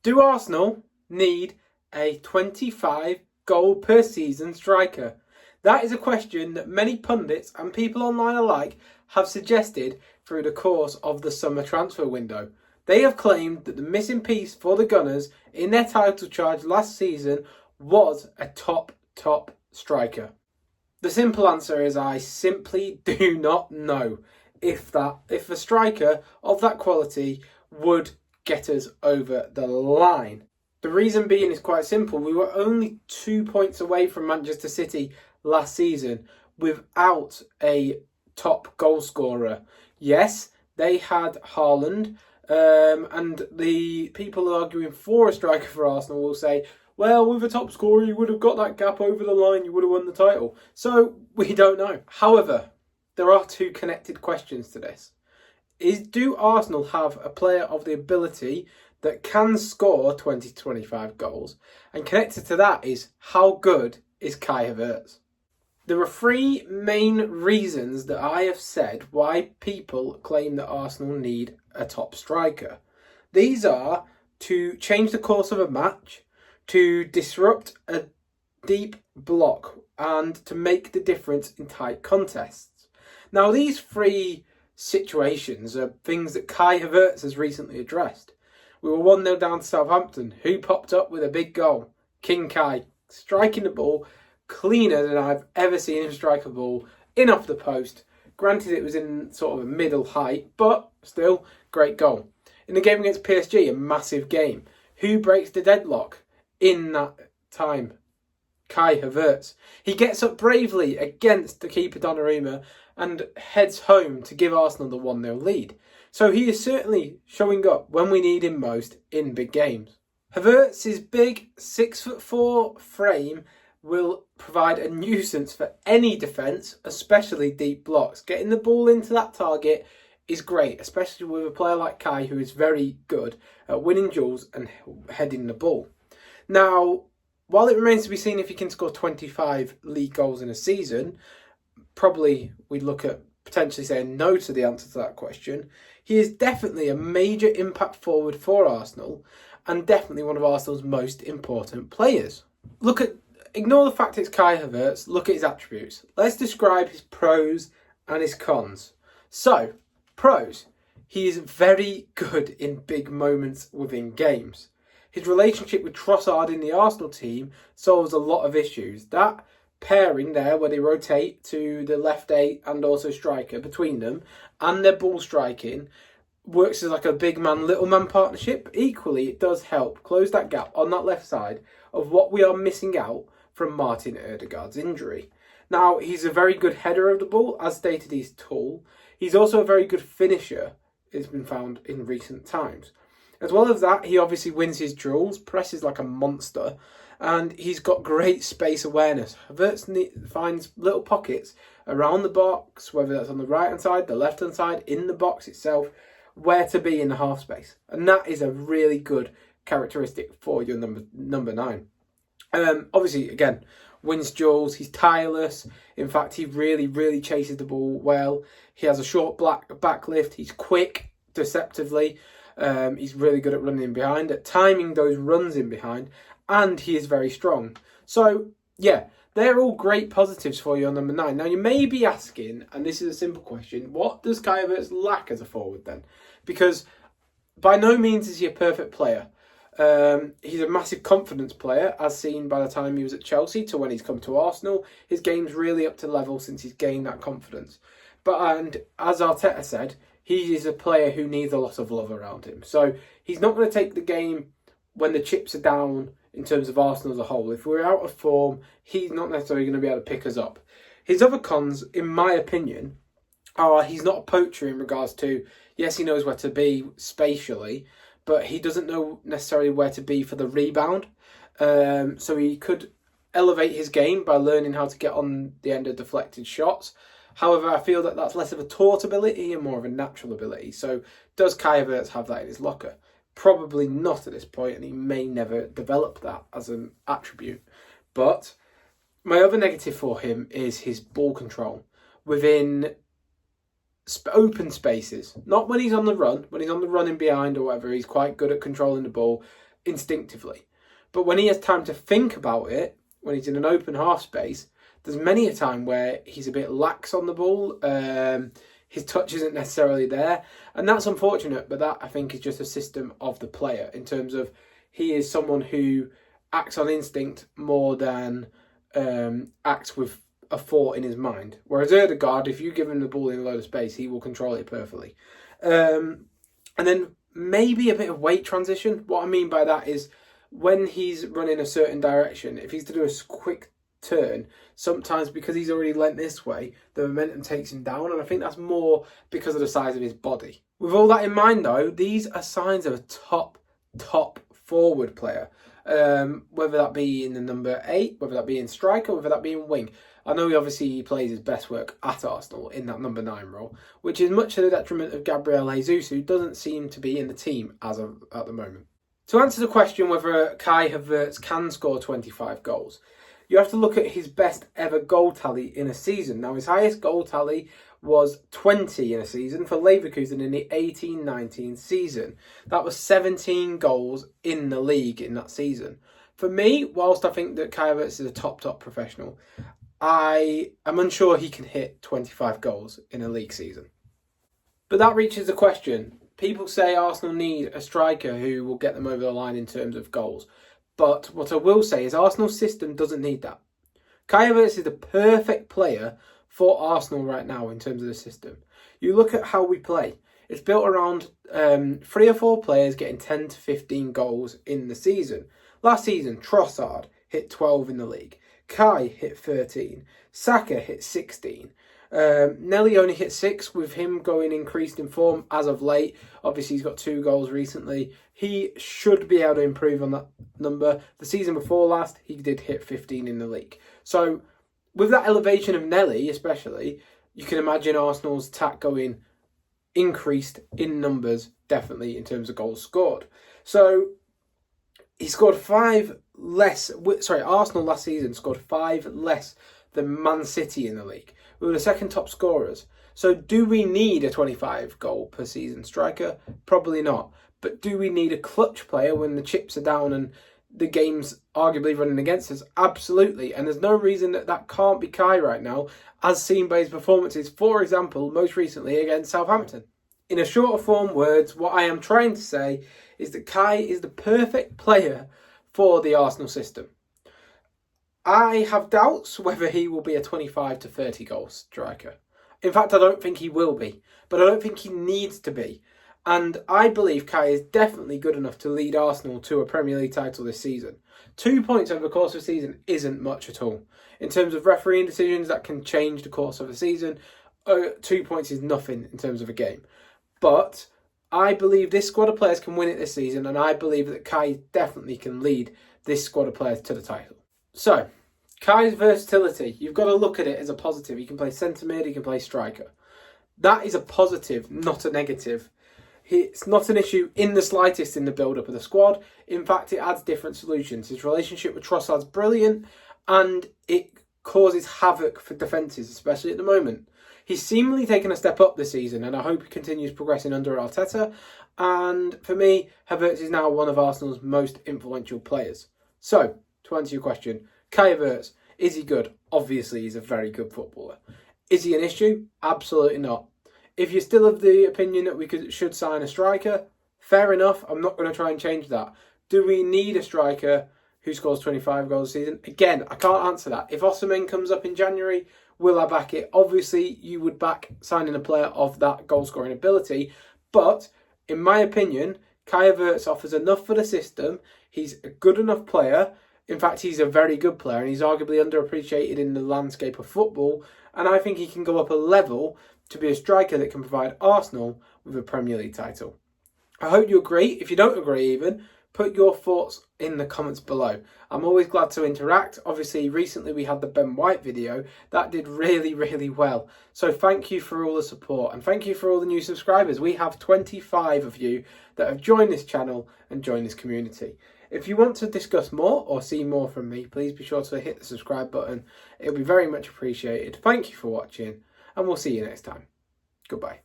Do Arsenal need a 25 goal per season striker? That is a question that many pundits and people online alike have suggested through the course of the summer transfer window. They have claimed that the missing piece for the Gunners in their title charge last season was a top striker. The simple answer is I simply do not know if a striker of that quality would get us over the line. The reason being is quite simple. We were only 2 points away from Manchester City last season without a top goal scorer. Yes, they had Haaland, and the people arguing for a striker for Arsenal will say, well, with a top scorer, you would have got that gap over the line, you would have won the title. So, we don't know. However, there are two connected questions to this. Do Arsenal have a player of the ability that can score 20 to 25 goals? And connected to that is, how good is Kai Havertz? There are three main reasons that I have said why people claim that Arsenal need a top striker. These are to change the course of a match, to disrupt a deep block, and to make the difference in tight contests. Now, these three situations are things that Kai Havertz has recently addressed. We were 1-0 down to Southampton. Who popped up with a big goal? King Kai, striking the ball cleaner than I've ever seen him strike a ball, in off the post. Granted, it was in sort of a middle height, but still, great goal. In the game against PSG, a massive game. Who breaks the deadlock in that time? Kai Havertz. He gets up bravely against the keeper Donnarumma and heads home to give Arsenal the 1-0 lead. So he is certainly showing up when we need him most in big games. Havertz's big 6'4" frame will provide a nuisance for any defence, especially deep blocks. Getting the ball into that target is great, especially with a player like Kai, who is very good at winning duels and heading the ball. Now, while it remains to be seen if he can score 25 league goals in a season, probably we'd look at potentially saying no to the answer to that question. He is definitely a major impact forward for Arsenal and definitely one of Arsenal's most important players. Ignore the fact it's Kai Havertz, look at his attributes. Let's describe his pros and his cons. So, pros. He is very good in big moments within games. His relationship with Trossard in the Arsenal team solves a lot of issues. That pairing there, where they rotate to the left eight and also striker between them, and their ball striking, works as like a big man, little man partnership. Equally, it does help close that gap on that left side of what we are missing out from Martin Ødegaard's injury. Now, he's a very good header of the ball. As stated, he's tall. He's also a very good finisher, it's been found in recent times. As well as that, he obviously wins his duels, presses like a monster, and he's got great space awareness. Havertz finds little pockets around the box, whether that's on the right-hand side, the left-hand side, in the box itself, where to be in the half space. And that is a really good characteristic for your number 9. Obviously, again, wins duels. He's tireless. In fact, he really chases the ball well. He has a short back lift. He's quick, deceptively. He's really good at running in behind, at timing those runs in behind, and he is very strong. So, yeah, they're all great positives for you on number 9. Now, you may be asking, and this is a simple question, what does Kai Havertz lack as a forward then? Because by no means is he a perfect player. He's a massive confidence player, as seen by the time he was at Chelsea to when he's come to Arsenal. His game's really up to level since he's gained that confidence. And as Arteta said, he is a player who needs a lot of love around him. So he's not going to take the game when the chips are down in terms of Arsenal as a whole. If we're out of form, he's not necessarily going to be able to pick us up. His other cons, in my opinion, are he's not a poacher in regards to, yes, he knows where to be spatially, but he doesn't know necessarily where to be for the rebound. So he could elevate his game by learning how to get on the end of deflected shots. However, I feel that that's less of a taught ability and more of a natural ability. So does Kai Havertz have that in his locker? Probably not at this point, and he may never develop that as an attribute. But my other negative for him is his ball control within open spaces. Not when he's on the run. When he's on the run in behind or whatever, he's quite good at controlling the ball instinctively. But when he has time to think about it, when he's in an open half space, there's many a time where he's a bit lax on the ball. His touch isn't necessarily there. And that's unfortunate, but that I think is just a system of the player in terms of he is someone who acts on instinct more than acts with a thought in his mind. Whereas Ødegaard, if you give him the ball in a load of space, he will control it perfectly. And then maybe a bit of weight transition. What I mean by that is when he's running a certain direction, if he's to do a quick turn, sometimes because he's already leant this way, the momentum takes him down, and I think that's more because of the size of his body. With all that in mind though, these are signs of a top forward player, whether that be in the number 8, whether that be in striker, whether that be in wing. I know he plays his best work at Arsenal in that number 9 role, which is much to the detriment of Gabriel Jesus, who doesn't seem to be in the team at the moment. To answer the question whether Kai Havertz can score 25 goals, you have to look at his best ever goal tally in a season. Now, his highest goal tally was 20 in a season for Leverkusen in the 18-19 season. That was 17 goals in the league in that season. For me, whilst I think that Kai Havertz is a top professional, I am unsure he can hit 25 goals in a league season. But that reaches the question. People say Arsenal need a striker who will get them over the line in terms of goals. But what I will say is Arsenal's system doesn't need that. Kai Havertz is the perfect player for Arsenal right now in terms of the system. You look at how we play. It's built around 3 or 4 players getting 10 to 15 goals in the season. Last season, Trossard hit 12 in the league. Kai hit 13. Saka hit 16. Nelly only hit 6 with him going increased in form as of late. Obviously, he's got 2 goals recently. He should be able to improve on that number. The season before last, he did hit 15 in the league. So, with that elevation of Nelly, especially, you can imagine Arsenal's attack going increased in numbers, definitely, in terms of goals scored. So, he scored 5 less. Arsenal last season scored 5 less than Man City in the league. We were the second top scorers. So do we need a 25 goal per season striker? Probably not. But do we need a clutch player when the chips are down and the game's arguably running against us? Absolutely. And there's no reason that can't be Kai right now, as seen by his performances, for example, most recently against Southampton. In a shorter form words, what I am trying to say is that Kai is the perfect player for the Arsenal system. I have doubts whether he will be a 25 to 30 goal striker. In fact, I don't think he will be, but I don't think he needs to be. And I believe Kai is definitely good enough to lead Arsenal to a Premier League title this season. 2 points over the course of the season isn't much at all. In terms of refereeing decisions that can change the course of a season, 2 points is nothing in terms of a game. But I believe this squad of players can win it this season, and I believe that Kai definitely can lead this squad of players to the title. So, Kai's versatility, you've got to look at it as a positive. He can play centre mid, he can play striker. That is a positive, not a negative. It's not an issue in the slightest in the build-up of the squad. In fact, it adds different solutions. His relationship with Trossard's brilliant, and it causes havoc for defences, especially at the moment. He's seemingly taken a step up this season, and I hope he continues progressing under Arteta. And for me, Havertz is now one of Arsenal's most influential players. So, to answer your question, Kai Havertz, is he good? Obviously, he's a very good footballer. Is he an issue? Absolutely not. If you're still of the opinion that we should sign a striker, fair enough. I'm not going to try and change that. Do we need a striker who scores 25 goals a season? Again, I can't answer that. If Osimhen comes up in January, will I back it? Obviously, you would back signing a player of that goal-scoring ability. But, in my opinion, Kai Havertz offers enough for the system. He's a good enough player. In fact, he's a very good player, and he's arguably underappreciated in the landscape of football. And I think he can go up a level to be a striker that can provide Arsenal with a Premier League title. I hope you agree. If you don't agree even, put your thoughts in the comments below. I'm always glad to interact. Obviously, recently we had the Ben White video. That did really, really well. So thank you for all the support, and thank you for all the new subscribers. We have 25 of you that have joined this channel and joined this community. If you want to discuss more or see more from me, please be sure to hit the subscribe button. It'll be very much appreciated. Thank you for watching, and we'll see you next time. Goodbye.